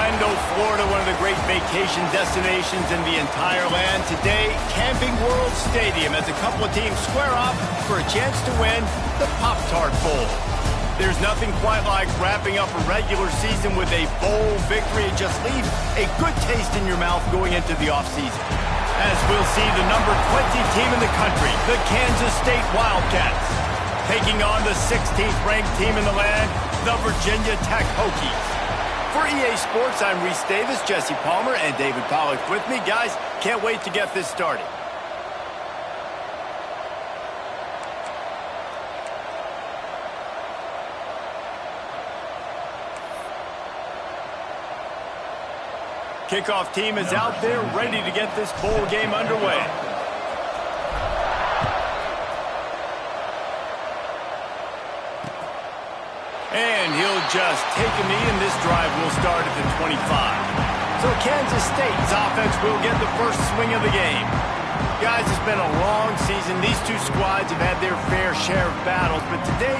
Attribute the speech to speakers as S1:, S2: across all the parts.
S1: Orlando, Florida, one of the great vacation destinations in the entire land. Today, Camping World Stadium as a couple of teams square off for a chance to win the Pop-Tart Bowl. There's nothing quite like wrapping up a regular season with a bowl victory. It just leaves a good taste in your mouth going into the offseason. As we'll see the number 20 team in the country, the Kansas State Wildcats, taking on the 16th ranked team in the land, the Virginia Tech Hokies. For EA Sports, I'm Reese Davis, Jesse Palmer, and David Pollack with me. Guys, can't wait to get this started. Kickoff team is out there, ready to get this bowl game underway. And he'll just take a knee, and this drive will start at the 25. So Kansas State's offense will get the first swing of the game. Guys, it's been a long season. These two squads have had their fair share of battles, but today,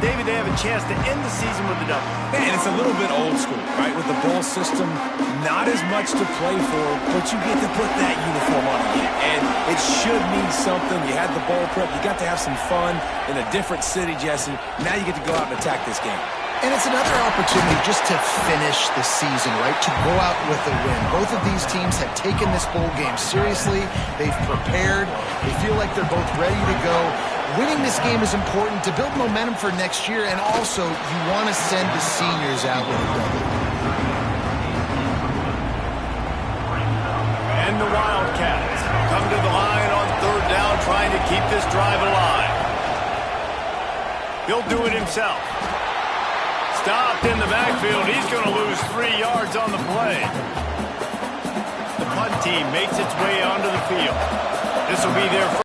S1: David, they have a chance to end the season with a double.
S2: And it's a little bit old school, right? With the bowl system, not as much to play for, but you get to put that uniform on again. And it should mean something. You had the bowl prep. You got to have some fun in a different city, Jesse. Now you get to go out and attack this game.
S3: And it's another opportunity just to finish the season, right? To go out with a win. Both of these teams have taken this bowl game seriously. They've prepared. They feel like they're both ready to go. Winning this game is important to build momentum for next year, and also you want to send the seniors out with a double.
S1: And the Wildcats come to the line on third down, trying to keep this drive alive. He'll do it himself. Stopped in the backfield. He's going to lose 3 yards on the play. The punt team makes its way onto the field. This will be their first.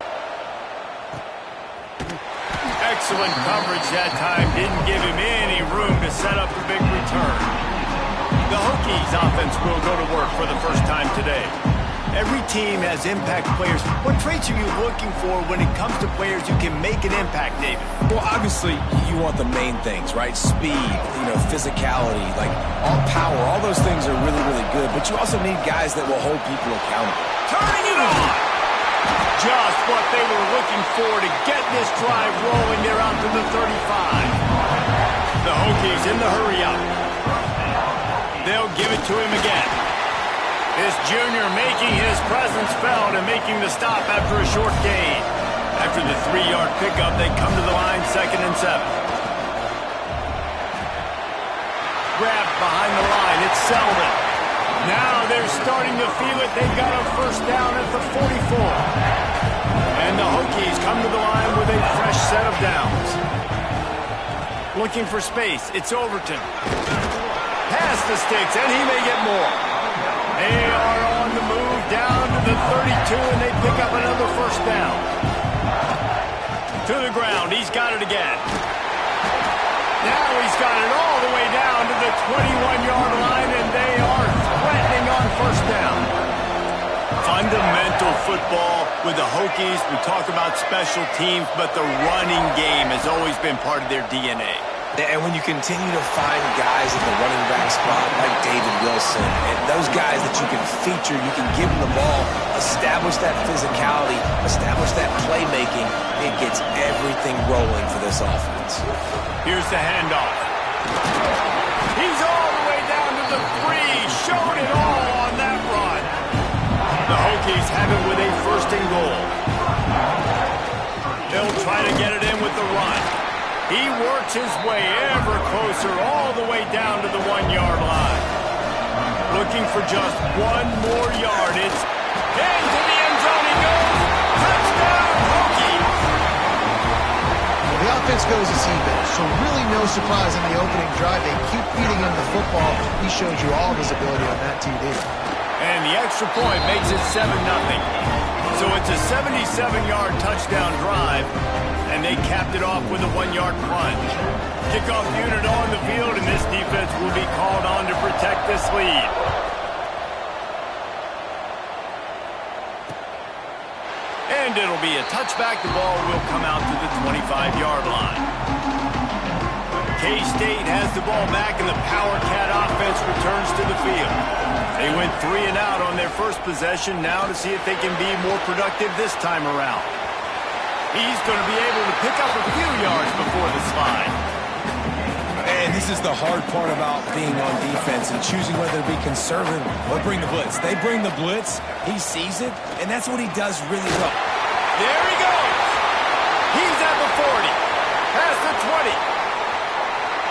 S1: Excellent coverage that time. Didn't give him any room to set up the big return. The Hokies offense will go to work for the first time today. Every team has impact players. What traits are you looking for when it comes to players who can make an impact, David?
S2: Well, obviously, you want the main things, right? Speed, physicality, like all power. All those things are really, really good. But you also need guys that will hold people accountable.
S1: Turning it on! Just what they were looking for to get this drive rolling. They're out to the 35. The Hokies in the hurry up. They'll give it to him again. This junior making his presence felt and making the stop after a short gain. After the 3-yard pickup, they come to the line 2nd and 7. Grabbed behind the line, it's Selden. Now they're starting to feel it. They've got a first down at the 44. And the Hokies come to the line with a fresh set of downs. Looking for space, it's Overton. Past the sticks, and he may get more. They are on the move down to the 32, and they pick up another first down. To the ground, he's got it again. Now he's got it all the way down to the 21-yard line, and they are threatening on first down. Fundamental football with the Hokies. We talk about special teams, but the running game has always been part of their DNA.
S2: And when you continue to find guys at the running back spot like David Wilson, and those guys that you can feature, you can give them the ball, establish that physicality, establish that playmaking, it gets everything rolling for this offense.
S1: Here's the handoff. He's all the way down to the 3, showed it all on that run. The Hokies have it with a first and goal. They'll try to get it in with the run. He works his way ever closer all the way down to the 1-yard line. Looking for just 1 more yard. It's into the end zone he goes. Touchdown, Hokies!
S3: Well, the offense goes as he goes, so really no surprise in the opening drive. They keep feeding him the football. He showed you all of his ability on that TD.
S1: And the extra point makes it 7-0. So it's a 77-yard touchdown drive. And they capped it off with a 1-yard plunge. Kickoff unit on the field, and this defense will be called on to protect this lead. And it'll be a touchback. The ball will come out to the 25-yard line. K-State has the ball back, and the Power Cat offense returns to the field. They went 3 and out on their first possession, now to see if they can be more productive this time around. He's going to be able to pick up a few yards before the slide.
S2: And this is the hard part about being on defense and choosing whether to be conservative or bring the blitz. They bring the blitz, he sees it, and that's what he does really well.
S1: There he goes. He's at the 40, past the 20.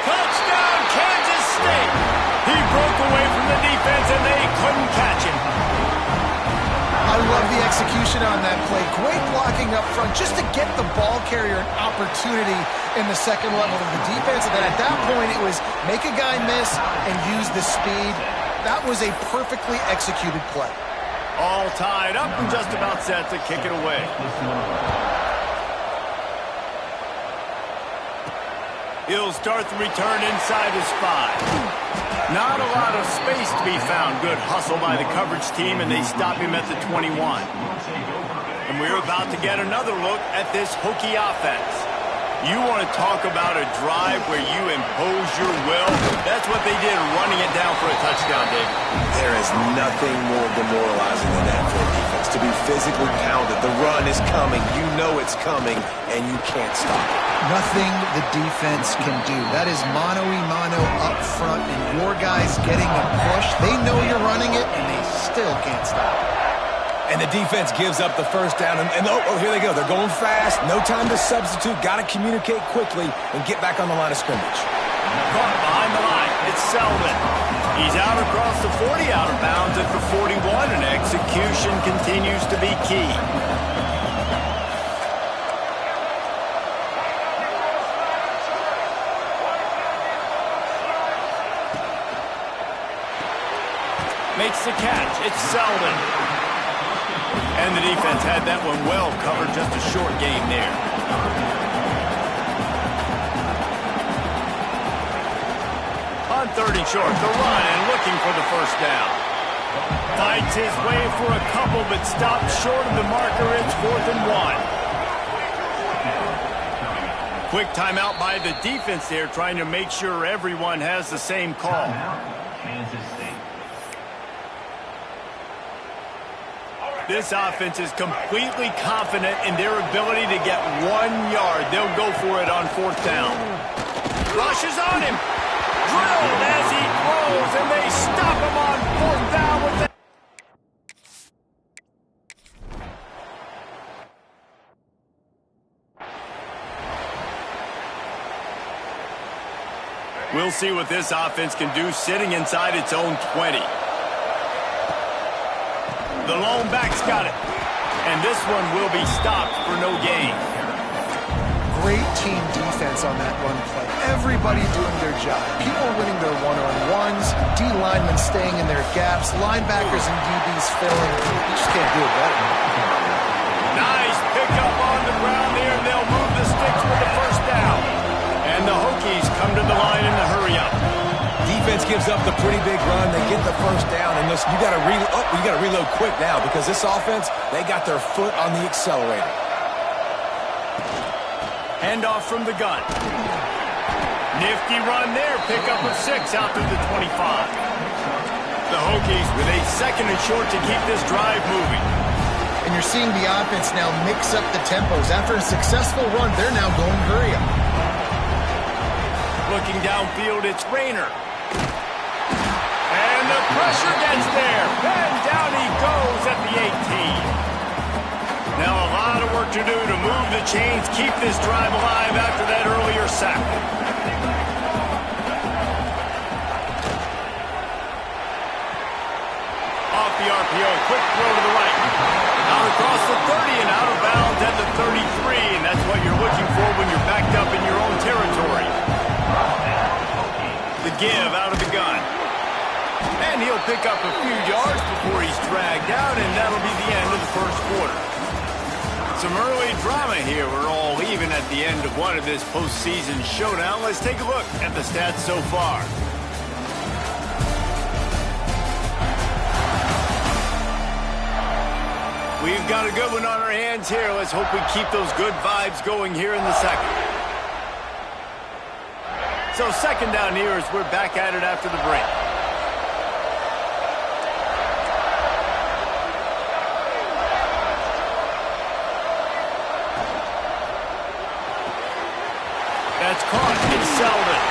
S1: Touchdown, Kansas State. He broke away from the defense, and they couldn't catch him.
S3: I love the execution on that play. Great blocking up front just to get the ball carrier an opportunity in the second level of the defense. And then at that point, it was make a guy miss and use the speed. That was a perfectly executed play.
S1: All tied up and just about set to kick it away. He'll start the return inside his 5. Not a lot of space to be found. Good hustle by the coverage team, and they stop him at the 21. And we're about to get another look at this Hokie offense. You want to talk about a drive where you impose your will? That's what they did, running it down for a touchdown, David.
S2: There is nothing more demoralizing than that for a defense. To be physically pounded, the run is coming, you know it's coming, and you can't stop it.
S3: Nothing the defense can do. That is mano-a-mano up front, and your guys getting a push. They know you're running it, and they still can't stop it.
S2: And the defense gives up the first down, and oh, here they go. They're going fast. No time to substitute. Got to communicate quickly and get back on the line of scrimmage.
S1: Caught behind the line. It's Selman. He's out across the 40, out of bounds at the 41, and execution continues to be key. Makes the catch. It's Selman. And the defense had that one well covered, just a short gain there. On 30 short, the run and looking for the first down. Fights his way for a couple, but stopped short of the marker. It's 4th and 1. Quick timeout by the defense there, trying to make sure everyone has the same call. This offense is completely confident in their ability to get 1 yard. They'll go for it on 4th down. Rushes on him. Drilled as he throws, and they stop him on 4th down with that. We'll see what this offense can do sitting inside its own 20. The lone back's got it. And this one will be stopped for no gain.
S3: Great team defense on that run play. Everybody doing their job. People winning their one-on-ones, D-linemen staying in their gaps, linebackers and DBs filling. You just can't do it better.
S1: Nice pickup on the ground there, and they'll move the sticks with the first down. And the Hokies come to the line in the hurry-up.
S2: Defense gives up the pretty big run. They get the first down, and you got to reload quick now because this offense, they got their foot on the accelerator.
S1: Handoff from the gun. Nifty run there. Pickup of 6 out to the 25. The Hokies with a 2nd and short to keep this drive moving.
S3: And you're seeing the offense now mix up the tempos. After a successful run, they're now going hurry up.
S1: Looking downfield, it's Rayner. And the pressure gets there. And down he goes at the 18. Now a lot of work to do to move the chains, keep this drive alive after that earlier sack. Off the RPO, quick throw to the right. Out across the 30 and out of bounds at the 33. And that's what you're looking for when you're backed up in your own territory. The give out of the gun. And he'll pick up a few yards before he's dragged out, and that'll be the end of the first quarter. Some early drama here. We're all even at the end of one of this postseason showdown. Let's take a look at the stats so far. We've got a good one on our hands here. Let's hope we keep those good vibes going here in the second. So second down here as we're back at it after the break. That's caught. It's Selden.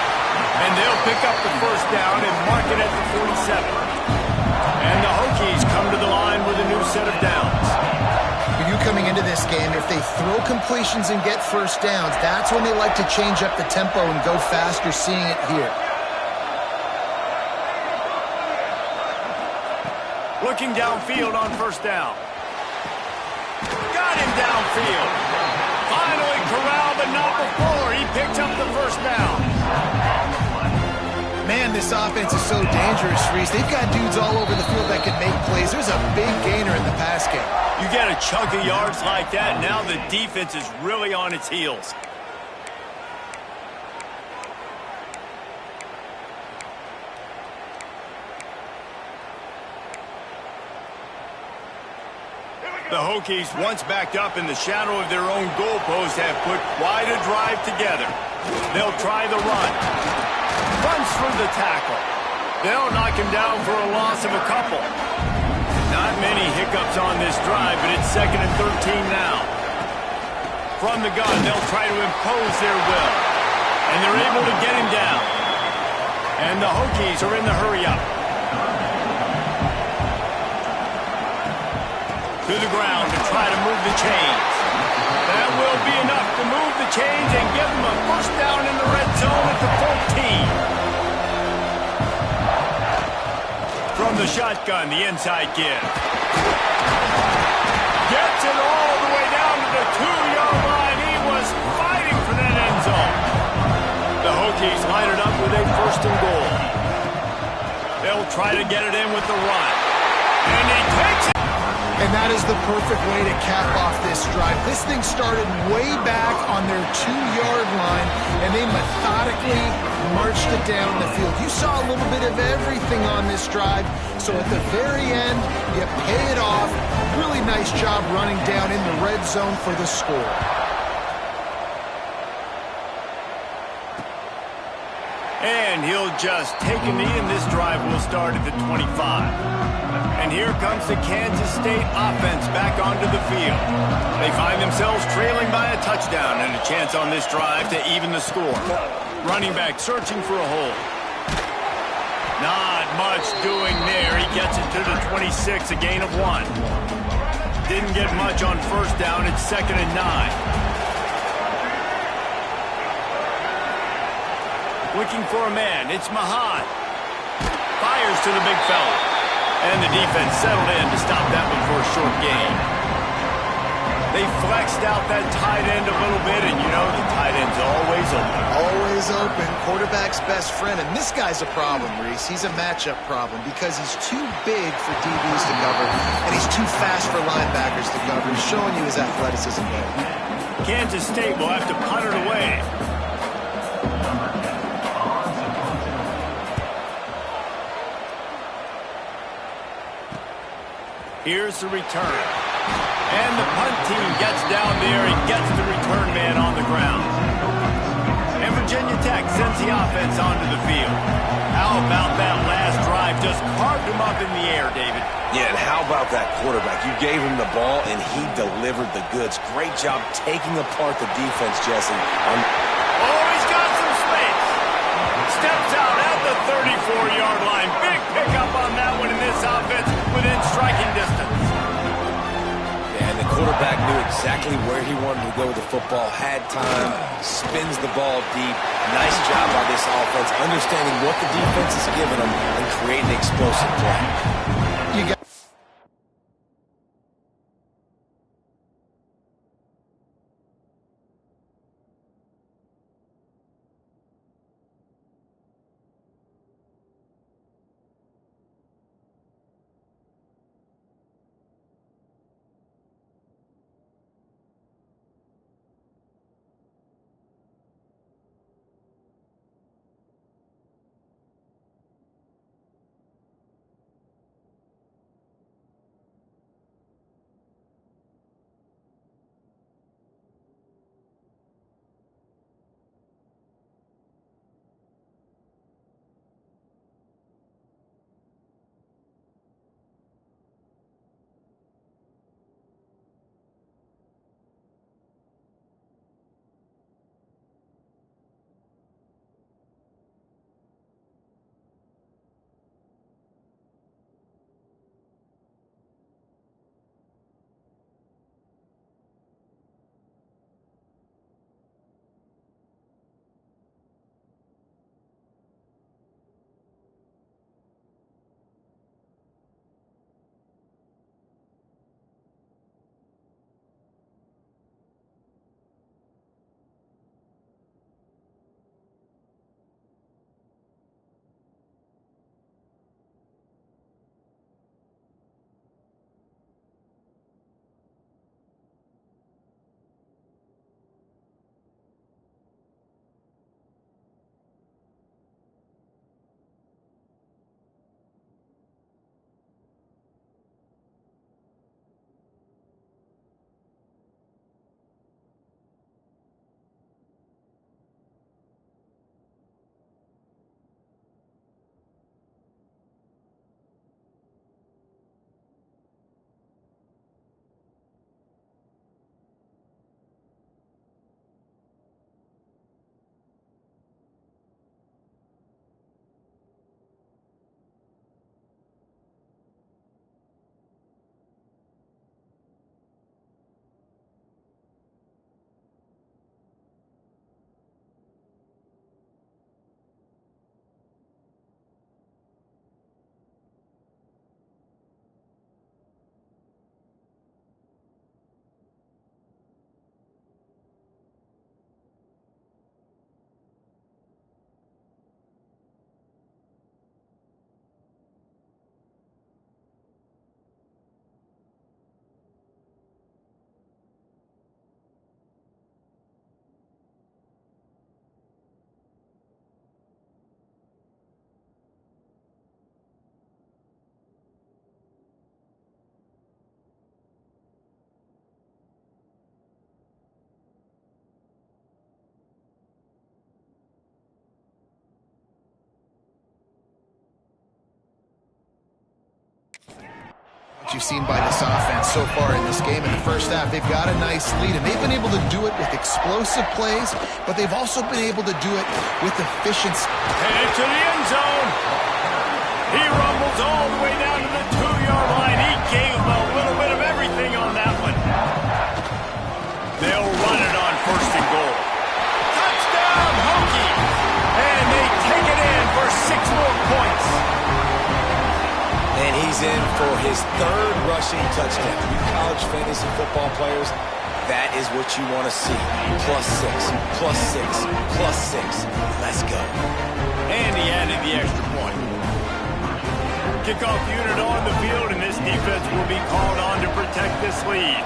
S1: And they'll pick up the first down and mark it at the 47. And the Hokies come to the line with a new set of downs.
S3: For you coming into this game, if they throw completions and get first downs, that's when they like to change up the tempo and go fast. You're seeing it here.
S1: Looking downfield on first down. Got him downfield. Finally corralled, but not before. He picks up the first down.
S3: Man, this offense is so dangerous, Reese. They've got dudes all over the field that can make plays. There's a big gainer in the pass game.
S1: You get a chunk of yards like that, now the defense is really on its heels. The Hokies, once backed up in the shadow of their own goalpost, have put quite a drive together. They'll try the run. Runs through the tackle. They'll knock him down for a loss of a couple. Not many hiccups on this drive, but it's 2nd and 13 now. From the gun, they'll try to impose their will. And they're able to get him down. And the Hokies are in the hurry-up. To the ground to try to move the chains. That will be enough to move the chains and give them a first down in the red zone at the 14. From the shotgun, the inside give. Gets it all the way down to the 2-yard line. He was fighting for that end zone. The Hokies line it up with a first and goal. They'll try to get it in with the run. And he takes it.
S3: And that is the perfect way to cap off this drive. This thing started way back on their 2-yard line, and they methodically marched it down the field. You saw a little bit of everything on this drive, so at the very end, you pay it off. Really nice job running down in the red zone for the score.
S1: And he'll just take a knee, and this drive will start at the 25. And here comes the Kansas State offense back onto the field. They find themselves trailing by a touchdown and a chance on this drive to even the score. Running back searching for a hole. Not much doing there. He gets it to the 26, a gain of 1. Didn't get much on first down. It's 2nd and 9. Looking for a man. It's Mahan. Fires to the big fella. And the defense settled in to stop that one for a short gain. They flexed out that tight end a little bit, and you know the tight end's always open.
S3: Always open. Quarterback's best friend. And this guy's a problem, Reese. He's a matchup problem because he's too big for DBs to cover, and he's too fast for linebackers to cover. He's showing you his athleticism there.
S1: Kansas State will have to punt it away. Here's the return. And the punt team gets down there and gets the return man on the ground. And Virginia Tech sends the offense onto the field. How about that last drive? Just carved him up in the air, David.
S2: Yeah, and how about that quarterback? You gave him the ball, and he delivered the goods. Great job taking apart the defense, Jesse.
S1: Oh, he's got some space. Steps out at the 34-yard line. Big pickup on that one in this offense within striking distance.
S2: And the quarterback knew exactly where he wanted to go with the football, had time, spins the ball deep. Nice job by this offense, understanding what the defense is giving them and creating explosive play.
S3: You got that you've seen by this offense so far in this game. In the first half, they've got a nice lead, and they've been able to do it with explosive plays, but they've also been able to do it with efficiency.
S1: Headed to the end zone. He rumbles all the way down to the 2-yard line. He gave him a little bit of everything on that one. They'll run it on 1st and goal. Touchdown, Hokies! And they take it in for 6 more points.
S2: And he's in for his 3rd rushing touchdown. You college fantasy football players, that is what you want to see. +6, +6, +6. Let's go.
S1: And he added the extra point. Kickoff unit on the field, and this defense will be called on to protect this lead.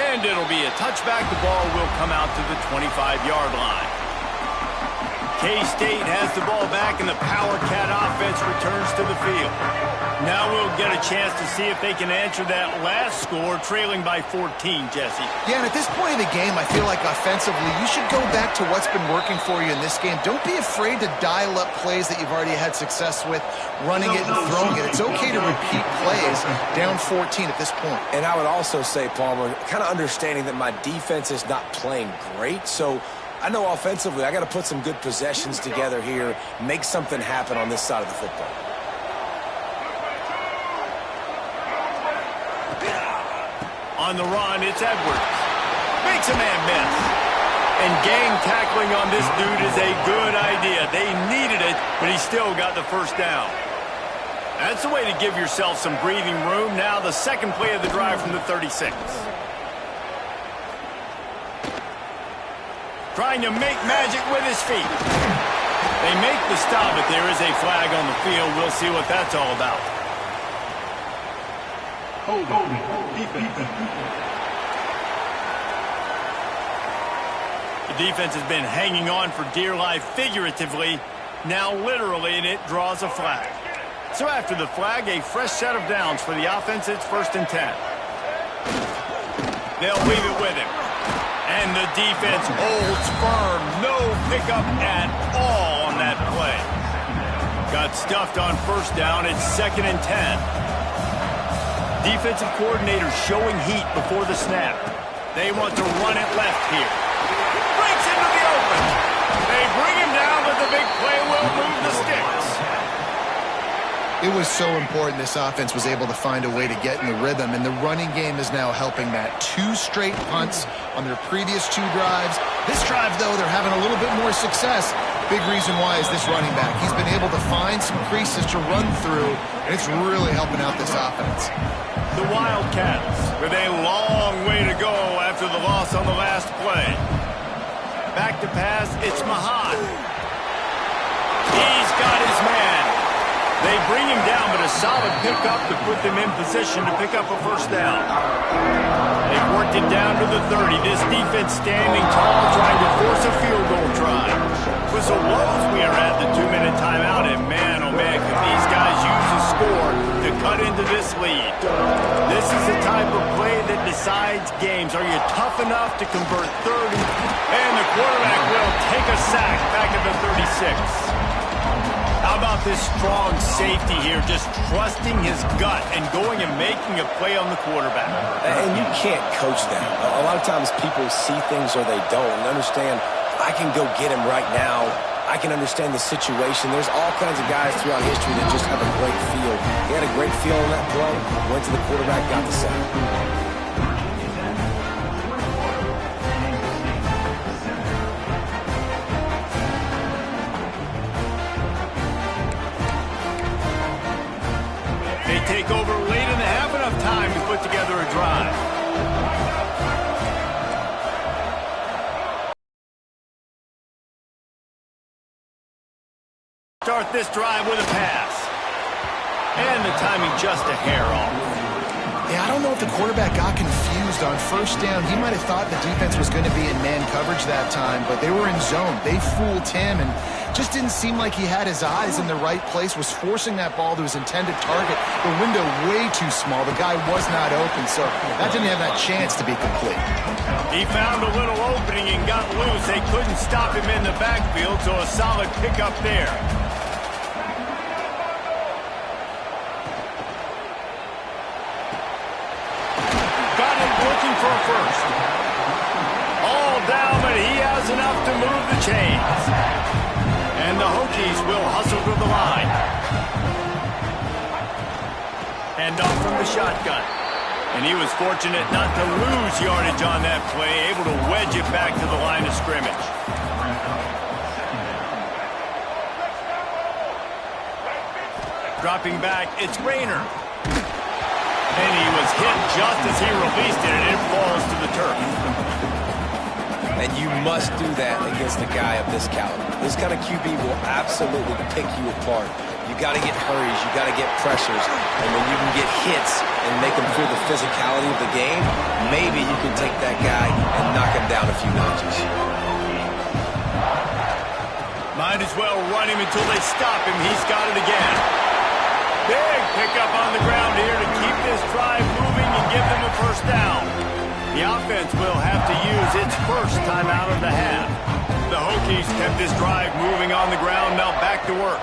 S1: And it'll be a touchback. The ball will come out to the 25-yard line. K-State has the ball back, and the Power Cat offense returns to the field. Now we'll get a chance to see if they can answer that last score, trailing by 14, Jesse.
S3: Yeah, and at this point in the game, I feel like offensively, you should go back to what's been working for you in this game. Don't be afraid to dial up plays that you've already had success with, running it and throwing it. It's okay to repeat plays down 14 at this point.
S2: And I would also say, Palmer, kind of understanding that my defense is not playing great, so I know offensively I got to put some good possessions together here, make something happen on this side of the football.
S1: On the run, it's Edwards. Makes a man miss. And gang tackling on this dude is a good idea. They needed it, but he still got the first down. That's the way to give yourself some breathing room. Now the second play of the drive from the 36. Trying to make magic with his feet. They make the stop, but there is a flag on the field. We'll see what that's all about. The defense has been hanging on for dear life figuratively, now literally, and it draws a flag. So after the flag, a fresh set of downs for the offense. It's 1st and 10. They'll leave it with him. And the defense holds firm. No pickup at all on that play. Got stuffed on 1st down. It's 2nd and 10. Defensive coordinator showing heat before the snap. They want to run it left here. Breaks into the open. They bring him down, but the big play will move the sticks.
S3: It was so important this offense was able to find a way to get in the rhythm, and the running game is now helping that. 2 straight punts on their previous 2 drives. This drive, though, they're having a little bit more success. Big reason why is this running back. He's been able to find some creases to run through, and it's really helping out this offense.
S1: The Wildcats with a long way to go after the loss on the last play. Back to pass, it's Mahat. He's got his man. They bring him down, but a solid pickup to put them in position to pick up a 1st down. They've worked it down to the 30. This defense standing tall, trying to force a field goal try. Whistle blows, we are at the 2-minute timeout, and man, oh man, can these guys use a score to cut into this lead. This is the type of play that decides games. Are you tough enough to convert 3rd? And the quarterback will take a sack back at the 36. How about this strong safety here, just trusting his gut and going and making a play on the quarterback?
S2: And you can't coach that. A lot of times people see things or they don't. And understand, I can go get him right now. I can understand the situation. There's all kinds of guys throughout history that just have a great feel. He had a great feel on that play, went to the quarterback, got the sack.
S1: Take over late in the half, enough time to put together a drive. Start this drive with a pass. And the timing just a hair off.
S3: Yeah, I don't know if the quarterback got confused on 1st down. He might have thought the defense was going to be in man coverage that time, but they were in zone. They fooled him and just didn't seem like he had his eyes in the right place, was forcing that ball to his intended target. The window way too small. The guy was not open, so that didn't have that chance to be complete.
S1: He found a little opening and got loose. They couldn't stop him in the backfield, so a solid pickup there. Got him looking for a first. All down, but he has enough to move the chains. And the Hokies will hustle to the line. And off from the shotgun. And he was fortunate not to lose yardage on that play, able to wedge it back to the line of scrimmage. Dropping back, it's Rayner. And he was hit just as he released it, and it falls to the turf.
S2: And you must do that against a guy of this caliber. This kind of QB will absolutely pick you apart. You got to get hurries, you got to get pressures, and when you can get hits and make them feel the physicality of the game, maybe you can take that guy and knock him down a few notches.
S1: Might as well run him until they stop him. He's got it again. Big pickup on the ground here to keep this drive moving and give them a first down. The offense will have to use its first time out of the half. The Hokies kept this drive moving on the ground, now back to work.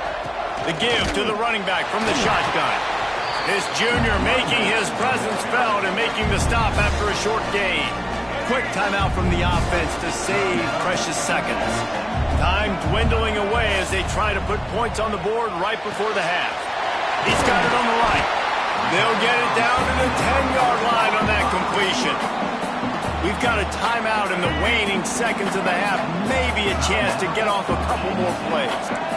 S1: The give to the running back from the shotgun. This junior making his presence felt and making the stop after a short gain. Quick timeout from the offense to save precious seconds. Time dwindling away as they try to put points on the board right before the half. He's got it on the right. They'll get it down to the 10-yard line on that completion. We've got a timeout in the waning seconds of the half. Maybe a chance to get off a couple more plays.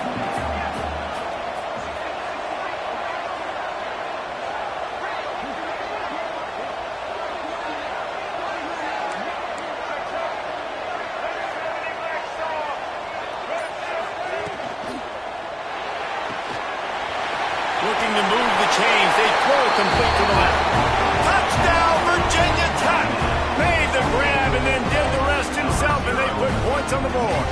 S1: Looking to move the chains. They throw it complete to the left. Touchdown, Virginia Tech. Made the grab and then did the rest himself, and they put points on the board.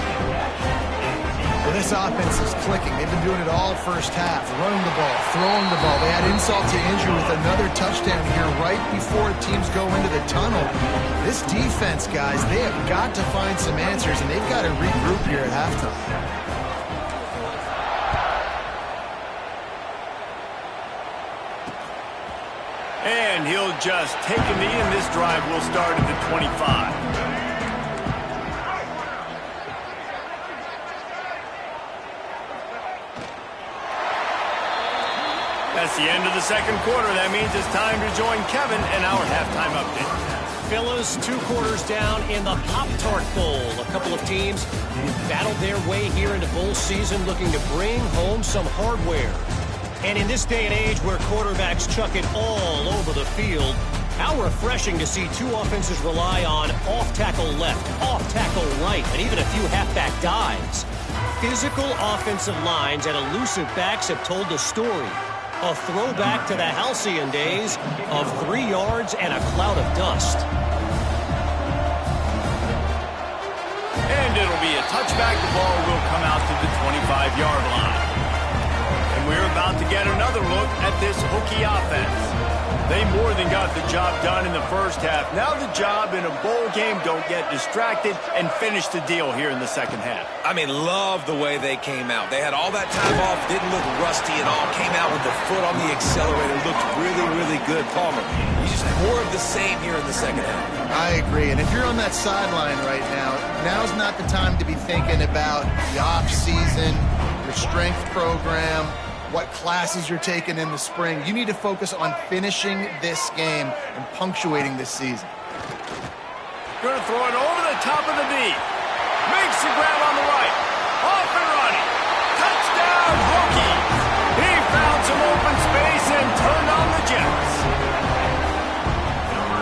S3: Well, this offense is clicking. They've been doing it all first half. Running the ball, throwing the ball. They had insult to injury with another touchdown here right before teams go into the tunnel. This defense, guys, they have got to find some answers, and they've got to regroup here at halftime.
S1: And he'll just take a knee, and this drive will start at the 25. That's the end of the second quarter. That means it's time to join Kevin in our halftime update.
S4: Fellas, 2 quarters down in the Pop-Tart Bowl. A couple of teams who battled their way here into bowl season looking to bring home some hardware. And in this day and age where quarterbacks chuck it all over the field, how refreshing to see 2 offenses rely on off-tackle left, off-tackle right, and even a few halfback dives. Physical offensive lines and elusive backs have told the story. A throwback to the halcyon days of 3 yards and a cloud of dust.
S1: And it'll be a touchback. The ball will come out to the 25-yard line. We're about to get another look at this Hokie offense. They more than got the job done in the first half. Now the job in a bowl game, don't get distracted and finish the deal here in the second half.
S2: I mean, love the way they came out. They had all that time off, didn't look rusty at all, came out with the foot on the accelerator, looked really, really good. Palmer, you just more of the same here in the second half.
S3: I agree, and if you're on that sideline right now, now's not the time to be thinking about the off-season, your strength program, what classes you're taking in the spring. You need to focus on finishing this game and punctuating this season.
S1: Going to throw it over the top of the knee. Makes the grab on the right. Off and running. Touchdown, Hokies. He found some open space and turned on the Jets.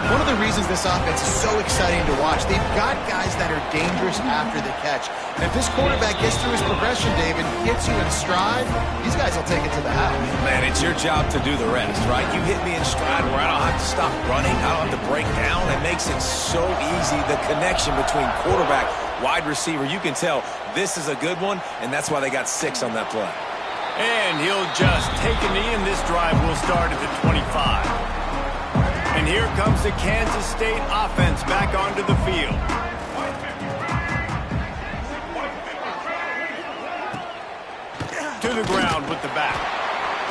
S3: One of the reasons this offense is so exciting to watch, they've got guys that are dangerous after the catch. And if this quarterback gets through his progression, David, gets you in stride, these guys will take it to the house.
S2: Man, it's your job to do the rest, right? You hit me in stride where I don't have to stop running, I don't have to break down. It makes it so easy, the connection between quarterback, wide receiver. You can tell this is a good one, and that's why they got 6 on that play.
S1: And he'll just take a knee, and this drive will start at the 25. And here comes the Kansas State offense back onto the field. To the ground with the back.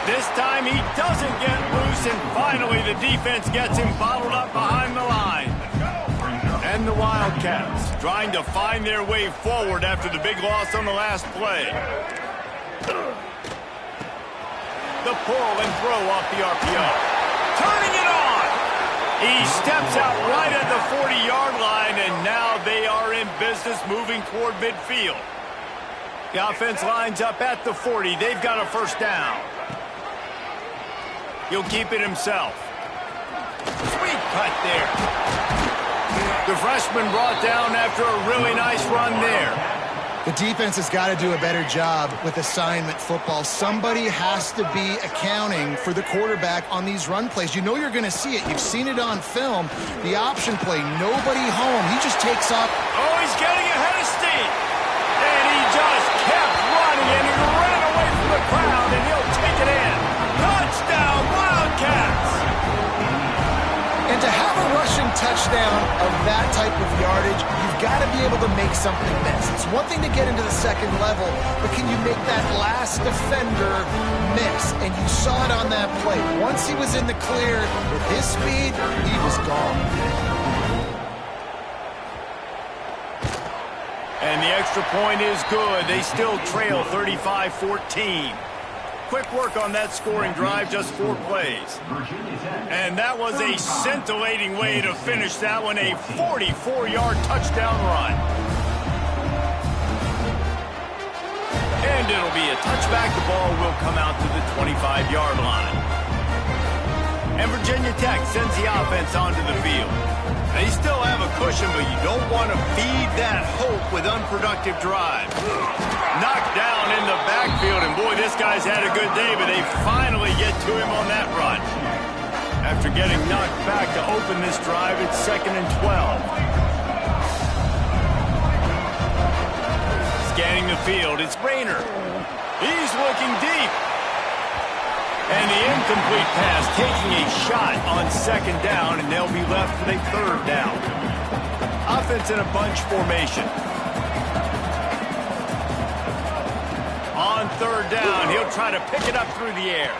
S1: This time he doesn't get loose, and finally the defense gets him bottled up behind the line. And the Wildcats trying to find their way forward after the big loss on the last play. The pull and throw off the RPO. Turning it on! He steps out right at the 40-yard line, and now they are in business moving toward midfield. The offense lines up at the 40. They've got a first down. He'll keep it himself. Sweet cut there. The freshman brought down after a really nice run there.
S3: The defense has got to do a better job with assignment football. Somebody has to be accounting for the quarterback on these run plays. You know you're going to see it. You've seen it on film. The option play, nobody home. He just takes off.
S1: Oh, he's getting ahead of steam. And he just kept running, and he ran away from the crowd, and he'll take it in. Touchdown, Wildcats!
S3: And to have a rushing touchdown of that type of yardage, you've got to be able to make something miss. It's one thing to get into the second level, but can you make that last defender miss? And you saw it on that play. Once he was in the clear, with his speed, he was gone.
S1: And the extra point is good. They still trail 35-14. Quick work on that scoring drive, just 4 plays. And that was a scintillating way to finish that one, a 44-yard touchdown run. And it'll be a touchback. The ball will come out to the 25-yard line. And Virginia Tech sends the offense onto the field. They still have a cushion, but you don't want to feed that hope with unproductive drives. Knocked down in the backfield, and boy, this guy's had a good day, but they finally get to him on that run. After getting knocked back to open this drive, it's 2nd and 12. Scanning the field, it's Rayner. He's looking deep. And the incomplete pass taking a shot on 2nd down, and they'll be left with a 3rd down. Offense in a bunch formation. On 3rd down, he'll try to pick it up through the air.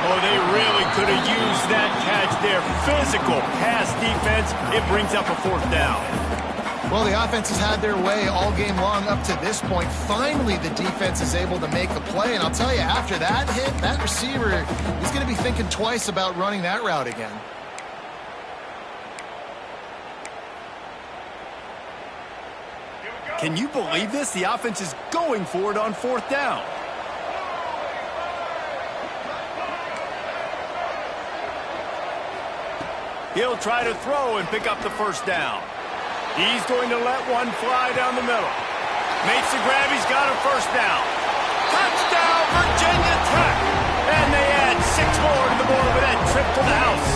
S1: Oh, they really could have used that catch there. Physical pass defense. It brings up a 4th down.
S3: Well, the offense has had their way all game long up to this point. Finally, the defense is able to make a play. And I'll tell you, after that hit, that receiver is going to be thinking twice about running that route again.
S1: Can you believe this? The offense is going for it on 4th down. He'll try to throw and pick up the 1st down. He's going to let one fly down the middle. Makes the grab. He's got a 1st down. Touchdown, Virginia Tech. And they add 6 more to the board with that trip to the house.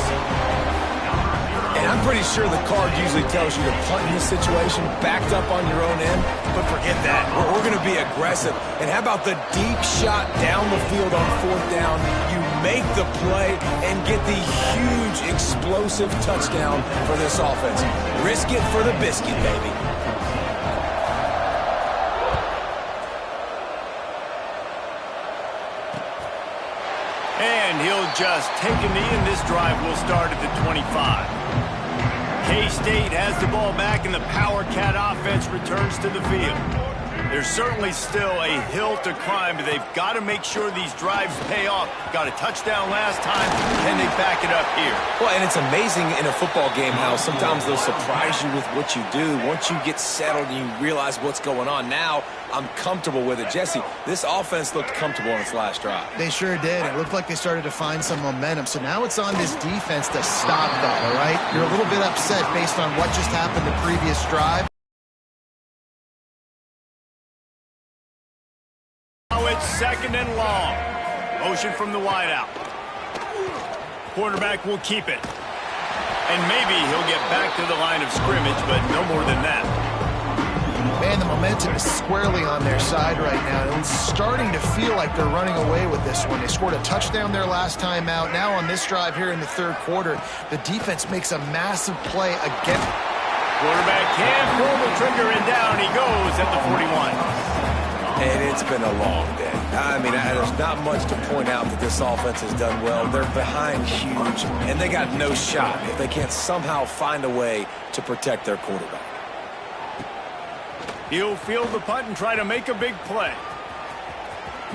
S2: And I'm pretty sure the card usually tells you to punt in this situation, backed up on your own end. But forget that. We're going to be aggressive. And how about the deep shot down the field on 4th down? You make the play and get the huge explosive touchdown for this offense. Risk it for the biscuit, baby.
S1: And he'll just take a knee, and this drive will start at the 25. K-State has the ball back, and the Power Cat offense returns to the field. There's certainly still a hill to climb, but they've got to make sure these drives pay off. Got a touchdown last time. Can they back it up here?
S2: Well, and it's amazing in a football game how sometimes they'll surprise you with what you do. Once you get settled and you realize what's going on, now I'm comfortable with it. Jesse, this offense looked comfortable in its last drive.
S3: They sure did. It looked like they started to find some momentum. So now it's on this defense to stop that, all right? You're a little bit upset based on what just happened the previous drive.
S1: Now it's 2nd and long. Motion from the wideout. Quarterback will keep it. And maybe he'll get back to the line of scrimmage, but no more than that.
S3: Man, the momentum is squarely on their side right now. And it's starting to feel like they're running away with this one. They scored a touchdown their last time out. Now on this drive here in the third quarter, the defense makes a massive play again.
S1: Quarterback can't pull the trigger, and down he goes at the 41.
S2: And it's been a long day. I mean, there's not much to point out that this offense has done well. They're behind huge, and they got no shot if they can't somehow find a way to protect their quarterback.
S1: He'll field the punt and try to make a big play.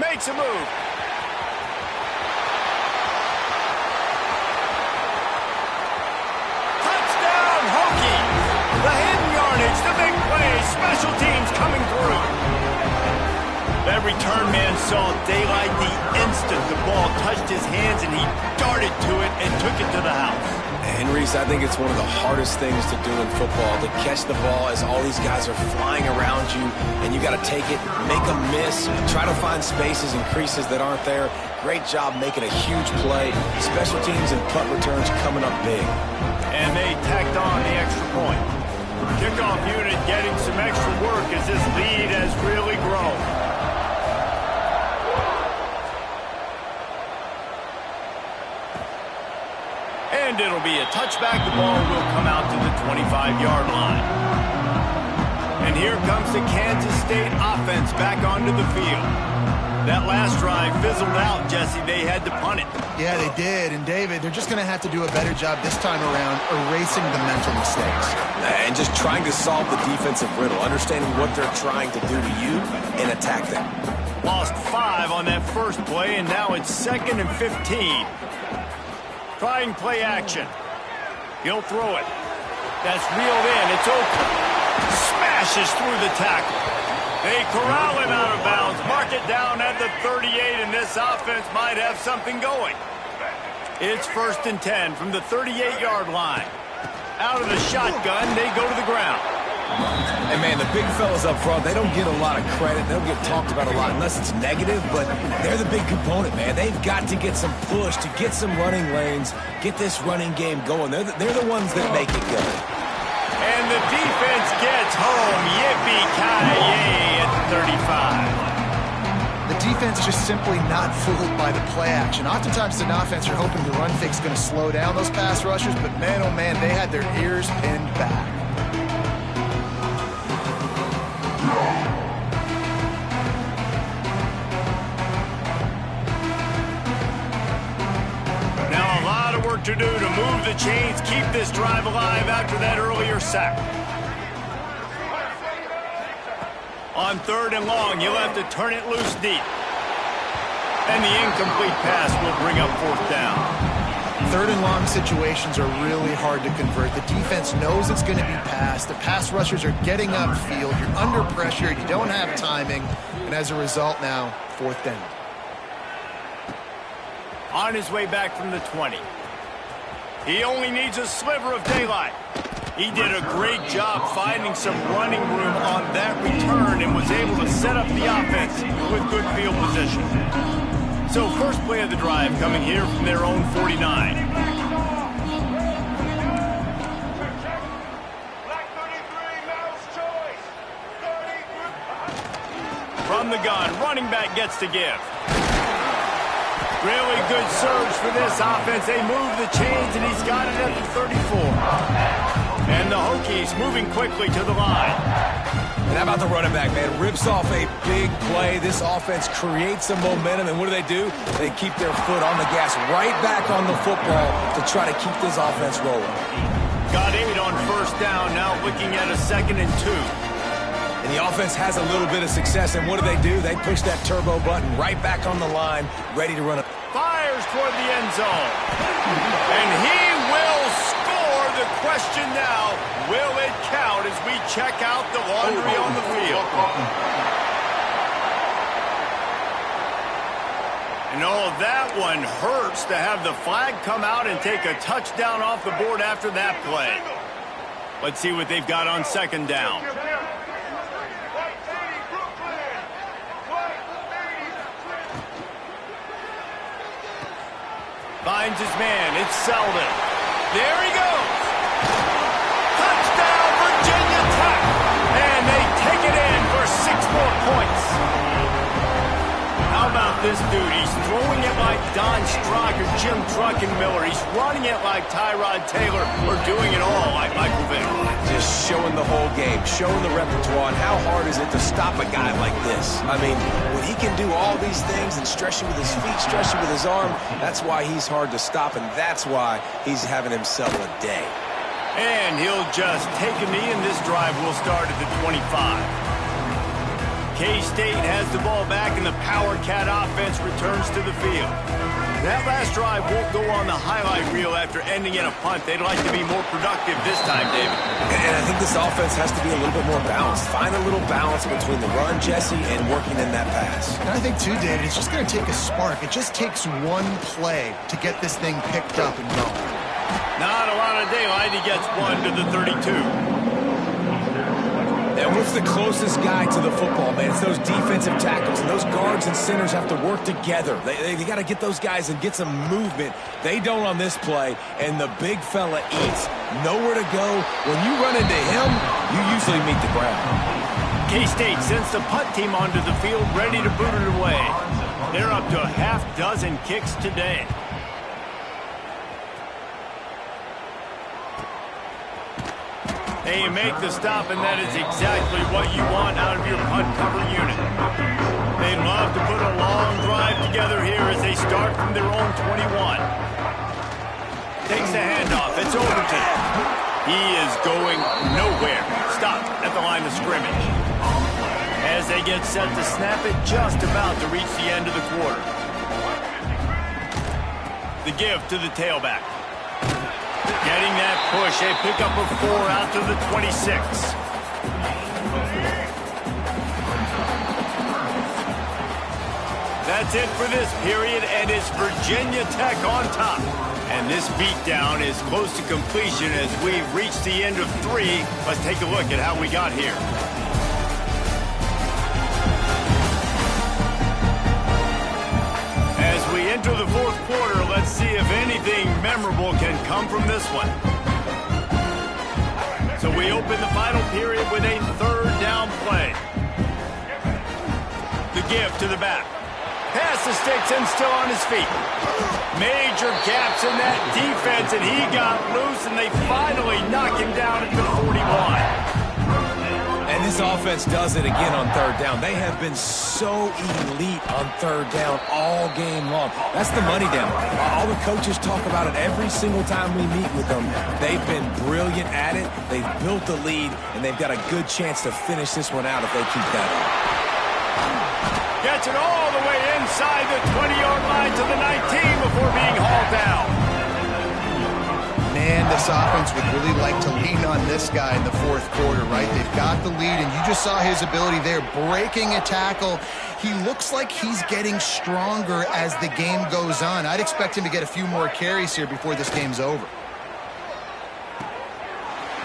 S1: Makes a move. Touchdown, Hokies! The hidden yardage, the big play, special teams coming through. That return man saw daylight the instant the ball touched his hands, and he darted to it and took it to the house.
S2: And Reese, I think it's one of the hardest things to do in football, to catch the ball as all these guys are flying around you, and you got to take it, make a miss, try to find spaces and creases that aren't there. Great job making a huge play. Special teams and punt returns coming up big.
S1: And they tacked on the extra point. Kickoff unit getting some extra work as this lead has really grown. And it'll be a touchback. The ball will come out to the 25-yard line. And here comes the Kansas State offense back onto the field. That last drive fizzled out, Jesse. They had to punt it.
S3: Yeah, they did. And, David, they're just going to have to do a better job this time around erasing the mental mistakes.
S2: And just trying to solve the defensive riddle, understanding what they're trying to do to you and attack them.
S1: Lost 5 on that first play, and now it's 2nd and 15. Trying play action. He'll throw it. That's reeled in. It's open. Smashes through the tackle. They corral him out of bounds. Mark it down at the 38, and this offense might have something going. It's 1st and 10 from the 38-yard line. Out of the shotgun, they go to the ground.
S2: And, man, the big fellas up front, they don't get a lot of credit. They don't get talked about a lot unless it's negative, but they're the big component, man. They've got to get some push, to get some running lanes, get this running game going. They're the ones that make it go.
S1: And the defense gets home. Yippee-ki-yay at the 35.
S3: The defense just simply not fooled by the play action. Oftentimes, an offense are hoping the run fake's going to slow down those pass rushers, but man, oh man, they had their ears pinned back.
S1: Now a lot of work to do to move the chains, keep this drive alive after that earlier sack. On 3rd and long, you'll have to turn it loose deep. And the incomplete pass will bring up 4th down.
S3: 3rd and long situations are really hard to convert. The defense knows it's going to be passed. The pass rushers are getting upfield. You're under pressure. You don't have timing. And as a result now, 4th down.
S1: On his way back from the 20. He only needs a sliver of daylight. He did a great job finding some running room on that return and was able to set up the offense with good field position. So first play of the drive coming here from their own 49. From the gun, running back gets to give. Really good surge for this offense. They move the chains, and he's got it at the 34. And the Hokies moving quickly to the line.
S2: And how about the running back, man? Rips off a big play. This offense creates some momentum, and what do? They keep their foot on the gas, right back on the football to try to keep this offense rolling.
S1: Got 8 on 1st down, now looking at a 2nd and 2.
S2: And the offense has a little bit of success, and what do? They push that turbo button right back on the line, ready to run it.
S1: Fires toward the end zone. And he will score. The question now, will it count as we check out the laundry on the field? And oh, that one hurts to have the flag come out and take a touchdown off the board after that play. Let's see what they've got on 2nd down. Finds his man. It's Selden. There he goes. Touchdown, Virginia Tech. And they take it this dude. He's throwing it like Don Strock or Jim Druckenmiller. He's running it like Tyrod Taylor, or doing it all like Michael Vick.
S2: Just showing the whole game, showing the repertoire, and how hard is it to stop a guy like this? I mean, when he can do all these things and stretch you with his feet, stretch you with his arm, that's why he's hard to stop, and that's why he's having himself a day.
S1: And he'll just take a knee, and this drive will start at the 25. K-State has the ball back, and the Power Cat offense returns to the field. That last drive won't go on the highlight reel after ending in a punt. They'd like to be more productive this time, David.
S2: And I think this offense has to be a little bit more balanced. Find a little balance between the run, Jesse, and working in that pass.
S3: And I think, too, David, it's just going to take a spark. It just takes one play to get this thing picked up and going.
S1: Not a lot of daylight. He gets one to the 32.
S2: And what's the closest guy to the football, man? It's those defensive tackles. And those guards and centers have to work together. They got to get those guys and get some movement. They don't on this play. And the big fella eats. Nowhere to go. When you run into him, you usually meet the ground.
S1: K-State sends the punt team onto the field, ready to boot it away. They're up to a half dozen kicks today. They make the stop, and that is exactly what you want out of your punt cover unit. They'd love to put a long drive together here as they start from their own 21. Takes the handoff. It's Overton. He is going nowhere. Stop at the line of scrimmage. As they get set to snap it, just about to reach the end of the quarter. The give to the tailback. Getting that push, a pickup of 4 out to the 26. That's it for this period, and it's Virginia Tech on top. And this beatdown is close to completion as we've reached the end of 3. Let's take a look at how we got here. As we enter the fourth quarter, let's see if anything memorable can come from this one. So we open the final period with a third down play. The give to the back. Pass the sticks and still on his feet. Major gaps in that defense, and he got loose, and they finally knock him down at the 41.
S2: And this offense does it again on third down. They have been so elite on third down all game long. That's the money down. All the coaches talk about it every single time we meet with them. They've been brilliant at it. They've built the lead, and they've got a good chance to finish this one out if they keep that up.
S1: Gets it all the way inside the 20-yard line to the 19 before being hauled down.
S3: Man, this offense would really like to lean on this guy in the fourth quarter, right? They've got the lead, and you just saw his ability there, breaking a tackle. He looks like he's getting stronger as the game goes on. I'd expect him to get a few more carries here before this game's over.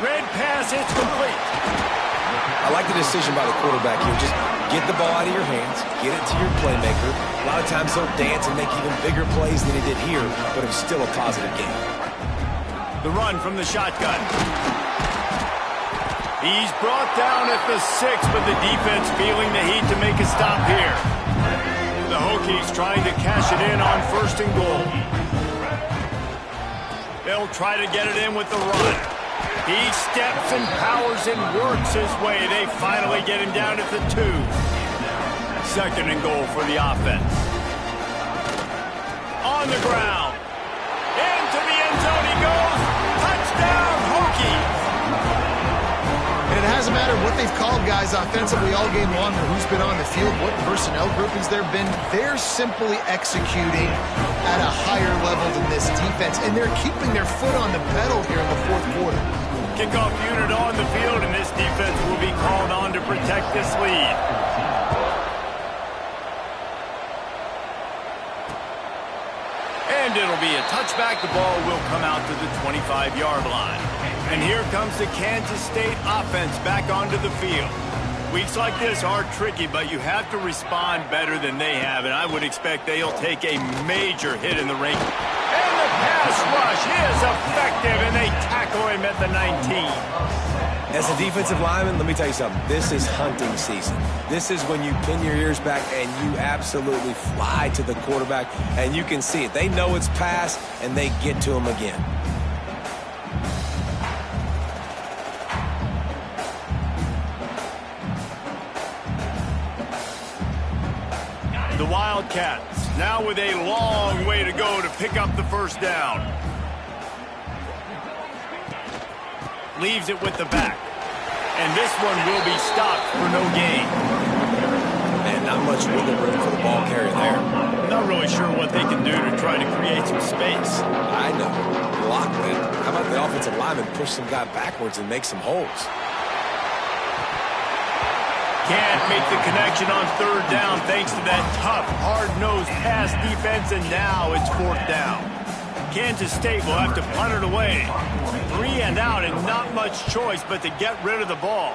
S1: Red pass, it's complete.
S2: I like the decision by the quarterback here. Just get the ball out of your hands, get it to your playmaker. A lot of times he'll dance and make even bigger plays than he did here, but it was still a positive game.
S1: The run from the shotgun. He's brought down at the 6, but the defense feeling the heat to make a stop here. The Hokies trying to cash it in on 1st and goal. They'll try to get it in with the run. He steps and powers and works his way. They finally get him down at the 2. 2nd and goal for the offense. On the ground. Into the end zone he goes. Touchdown, Hokies.
S3: And it hasn't mattered what they've called guys offensively all game long or who's been on the field, what personnel groupings there have been. They're simply executing at a higher level than this defense, and they're keeping their foot on the pedal here in the fourth quarter.
S1: Kickoff unit on the field, and this defense will be called on to protect this lead. And it'll be a touchback. The ball will come out to the 25-yard line. And here comes the Kansas State offense back onto the field. Weeks like this are tricky, but you have to respond better than they have, and I would expect they'll take a major hit in the ring. And the pass rush is effective, and they tackle him at the 19.
S2: As a defensive lineman, let me tell you something. This is hunting season. This is when you pin your ears back and you absolutely fly to the quarterback, and you can see it. They know it's pass, and they get to him again.
S1: The Wildcats now with a long way to go to pick up the first down. Leaves it with the back. And this one will be stopped for no gain.
S2: And not much wiggle room for the ball carrier there.
S1: I'm not really sure what they can do to try to create some space.
S2: I know. Block, man. How about the offensive lineman push some guy backwards and make some holes?
S1: Can't make the connection on third down thanks to that tough, hard-nosed pass defense, and now it's fourth down. Kansas State will have to punt it away. 3 and out and not much choice but to get rid of the ball.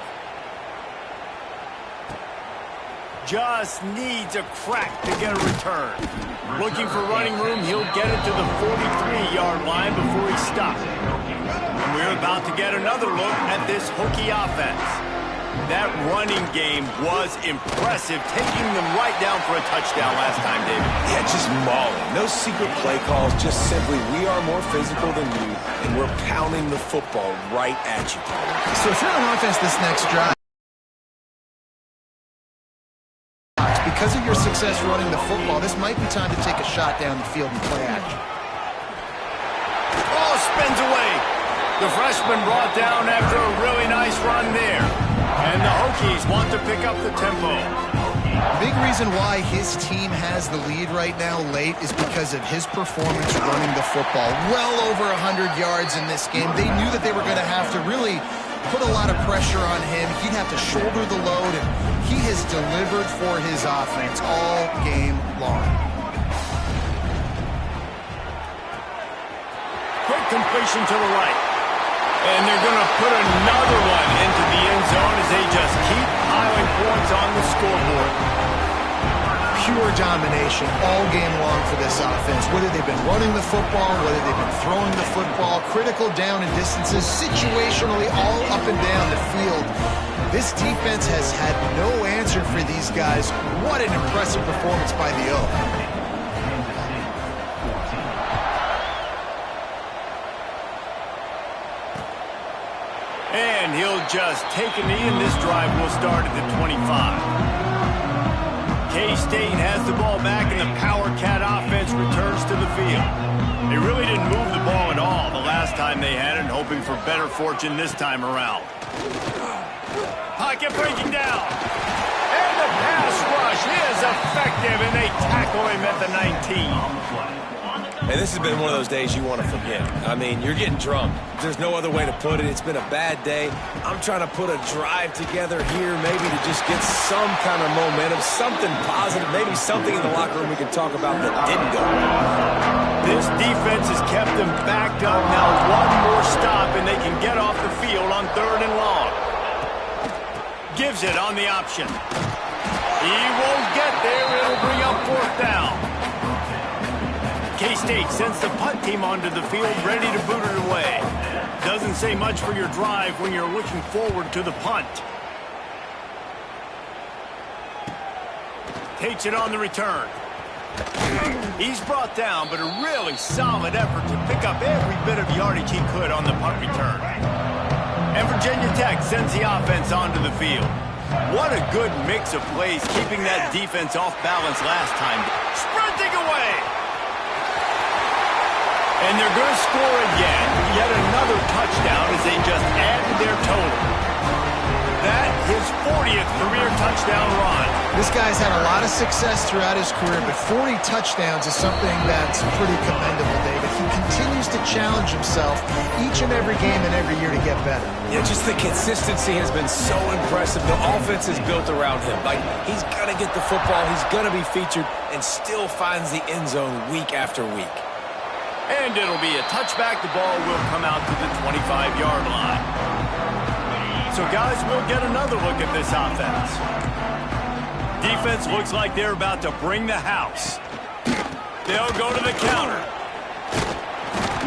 S1: Just needs a crack to get a return. Looking for running room, he'll get it to the 43-yard line before he's stopped. And we're about to get another look at this Hokie offense. That running game was impressive, taking them right down for a touchdown last time, David.
S2: Yeah, just mauling. No secret play calls, just simply we are more physical than you, and we're pounding the football right at you.
S3: So if you're on offense this next drive, because of your success running the football, this might be time to take a shot down the field and play action.
S1: Oh, spins away. The freshman brought down after a really nice run there. And the Hokies want to pick up the tempo.
S3: Big reason why his team has the lead right now late is because of his performance running the football. Well over 100 yards in this game. They knew that they were going to have to really put a lot of pressure on him. He'd have to shoulder the load, and he has delivered for his offense all game long.
S1: Quick completion to the right. And they're going to put another one into the end zone as they just keep piling points on the scoreboard.
S3: Pure domination all game long for this offense. Whether they've been running the football, whether they've been throwing the football, critical down and distances, situationally all up and down the field. This defense has had no answer for these guys. What an impressive performance by the O.
S1: And he'll just take a knee, and this drive will start at the 25. K-State has the ball back, and the Power Cat offense returns to the field. They really didn't move the ball at all the last time they had it, hoping for better fortune this time around. Pocket breaking down. And the pass rush is effective, and they tackle him at the 19.
S2: And this has been one of those days you want to forget. I mean, you're getting drunk. There's no other way to put it. It's been a bad day. I'm trying to put a drive together here, maybe to just get some kind of momentum, something positive, maybe something in the locker room we can talk about that didn't go well.
S1: This defense has kept them backed up. Now one more stop, and they can get off the field on 3rd and long. Gives it on the option. He won't get there. It'll bring up 4th down. K-State sends the punt team onto the field, ready to boot it away. Doesn't say much for your drive when you're looking forward to the punt. Takes it on the return. He's brought down, but a really solid effort to pick up every bit of yardage he could on the punt return. And Virginia Tech sends the offense onto the field. What a good mix of plays, keeping that defense off balance last time. Sprinting away! And they're going to score again. Yet another touchdown as they just add to their total. That his 40th career touchdown run.
S3: This guy's had a lot of success throughout his career, but 40 touchdowns is something that's pretty commendable, David. He continues to challenge himself each and every game and every year to get better.
S2: Yeah, just the consistency has been so impressive. The offense is built around him. Like, he's going to get the football, he's going to be featured, and still finds the end zone week after week.
S1: And it'll be a touchback. The ball will come out to the 25-yard line. So, guys, we'll get another look at this offense. Defense looks like they're about to bring the house. They'll go to the counter.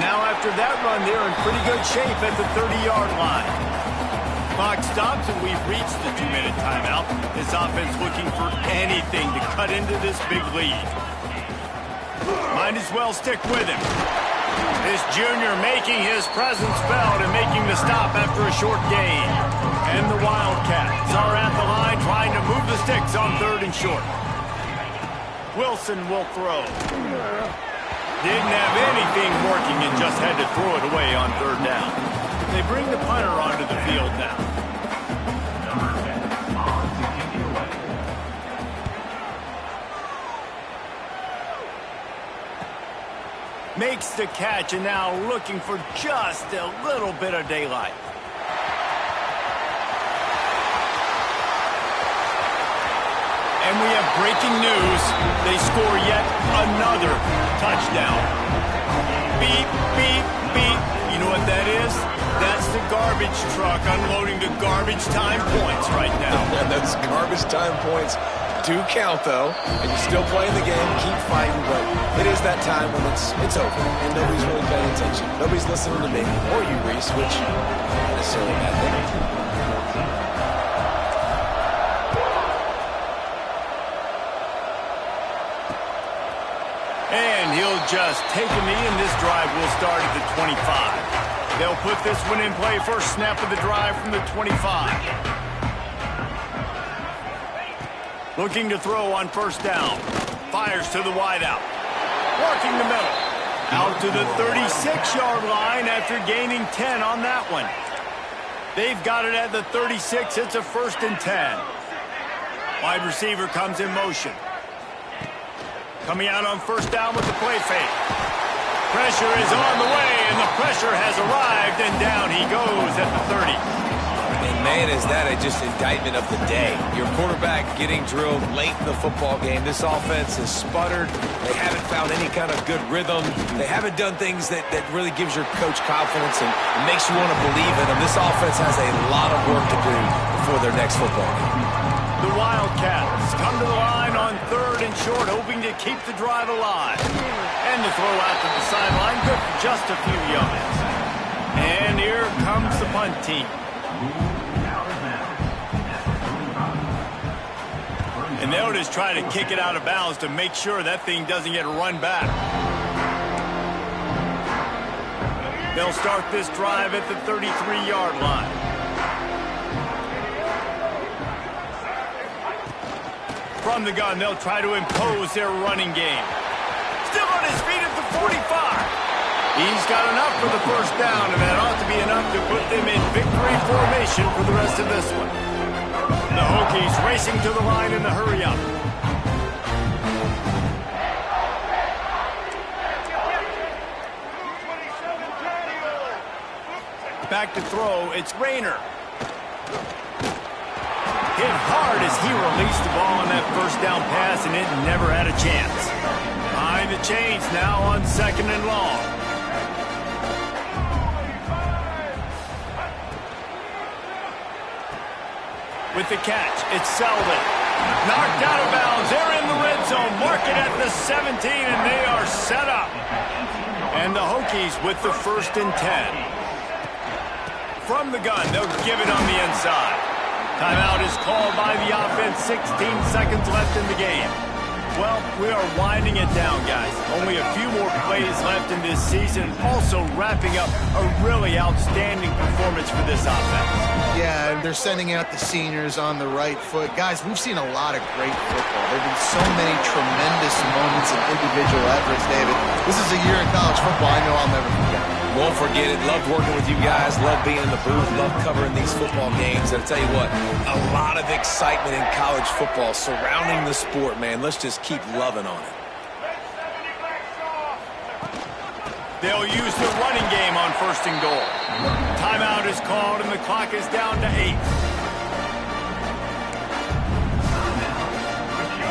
S1: Now, after that run, they're in pretty good shape at the 30-yard line. Clock stops, and we've reached the 2-minute timeout. This offense looking for anything to cut into this big lead. Might as well stick with him. This junior making his presence felt and making the stop after a short gain. And the Wildcats are at the line trying to move the sticks on 3rd and short. Wilson will throw. Didn't have anything working and just had to throw it away on 3rd down. They bring the punter onto the field now. Makes the catch and now looking for just a little bit of daylight. And we have breaking news. They score yet another touchdown. Beep, beep, beep. You know what that is? That's the garbage truck unloading the garbage time points right now.
S2: Those garbage time points do count, though. And you're still playing the game. Keep fighting, but it is that time when it's over. And nobody's really paying attention. Nobody's listening to me or you, Reese, which is not necessarily a bad thing.
S1: And he'll just take a knee, and this drive will start at the 25. They'll put this one in play first snap of the drive from the 25. Looking to throw on 1st down. Fires to the wideout. Working the middle. Out to the 36-yard line after gaining 10 on that one. They've got it at the 36. It's a 1st and 10. Wide receiver comes in motion. Coming out on 1st down with the play fake. Pressure is on the way, and the pressure has arrived, and down he goes at the 30.
S2: And man, is that just indictment of the day. Your quarterback getting drilled late in the football game. This offense has sputtered. They haven't found any kind of good rhythm. They haven't done things that really gives your coach confidence and makes you want to believe in them. This offense has a lot of work to do before their next football game.
S1: The Wildcats come to the line on 3rd and short, hoping to keep the drive alive. And the throw out to the sideline, good for just a few yards. And here comes the punt team. And they'll just try to kick it out of bounds to make sure that thing doesn't get run back. They'll start this drive at the 33-yard line. From the gun, they'll try to impose their running game. Still on his feet at the 45. He's got enough for the 1st down, and that ought to be enough to put them in victory formation for the rest of this one. The Hokies racing to the line in the hurry-up. Back to throw, it's Rayner. Hit hard as he released the ball on that 1st down pass, and it never had a chance. Behind the chains now on 2nd and long. With the catch, it's Selden. Knocked out of bounds. They're in the red zone. Mark it at the 17, and they are set up. And the Hokies with the 1st and 10. From the gun, they'll give it on the inside. Timeout is called by the offense. 16 seconds left in the game. Well, we are winding it down, guys. Only a few more plays left in this season. Also wrapping up a really outstanding performance for this offense.
S3: Yeah, and they're sending out the seniors on the right foot. Guys, we've seen a lot of great football. There have been so many tremendous moments and individual efforts, David. This is a year in college football I know I'll never forget.
S2: Won't forget it. Loved working with you guys. Loved being in the booth. Loved covering these football games. And I'll tell you what, a lot of excitement in college football surrounding the sport, man. Let's just keep loving on it.
S1: They'll use the running game on 1st and goal. Timeout is called, and the clock is down to 8.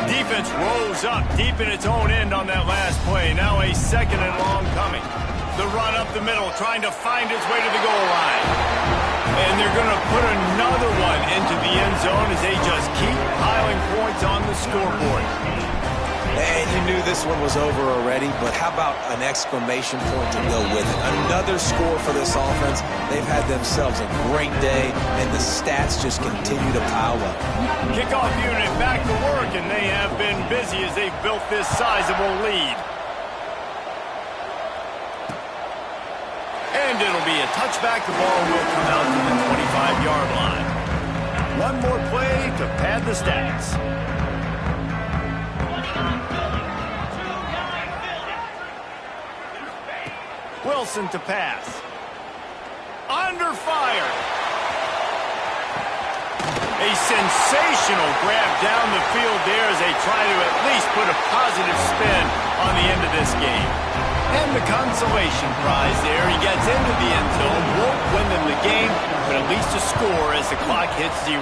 S1: Defense rose up deep in its own end on that last play. Now a 2nd and long coming. The run up the middle, trying to find its way to the goal line. And they're going to put another one into the end zone as they just keep piling points on the scoreboard.
S2: And you knew this one was over already, but how about an exclamation point to go with it? Another score for this offense. They've had themselves a great day, and the stats just continue to pile up.
S1: Kickoff unit back to work, and they have been busy as they've built this sizable lead. And it'll be a touchback. The ball will come out to the 25-yard line. One more play to pad the stats. Wilson to pass. Under fire. A sensational grab down the field there as they try to at least put a positive spin on the end of this game. And the consolation prize there. He gets into the end zone, won't win them the game, but at least a score as the clock hits 0.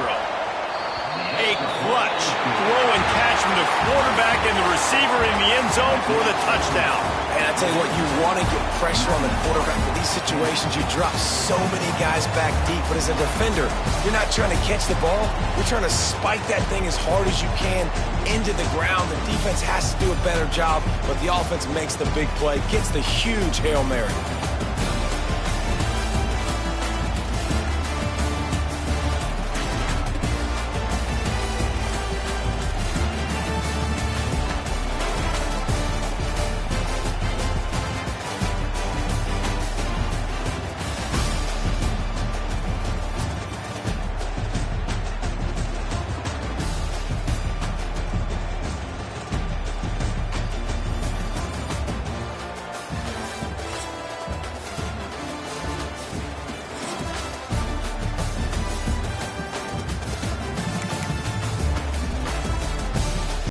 S1: A clutch throw and catch from the quarterback and the receiver in the end zone for the touchdown.
S2: And I tell you what, you want to get pressure on the quarterback in these situations. You drop so many guys back deep, but as a defender, you're not trying to catch the ball. You're trying to spike that thing as hard as you can into the ground. The defense has to do a better job, but the offense makes the big play, gets the huge Hail Mary.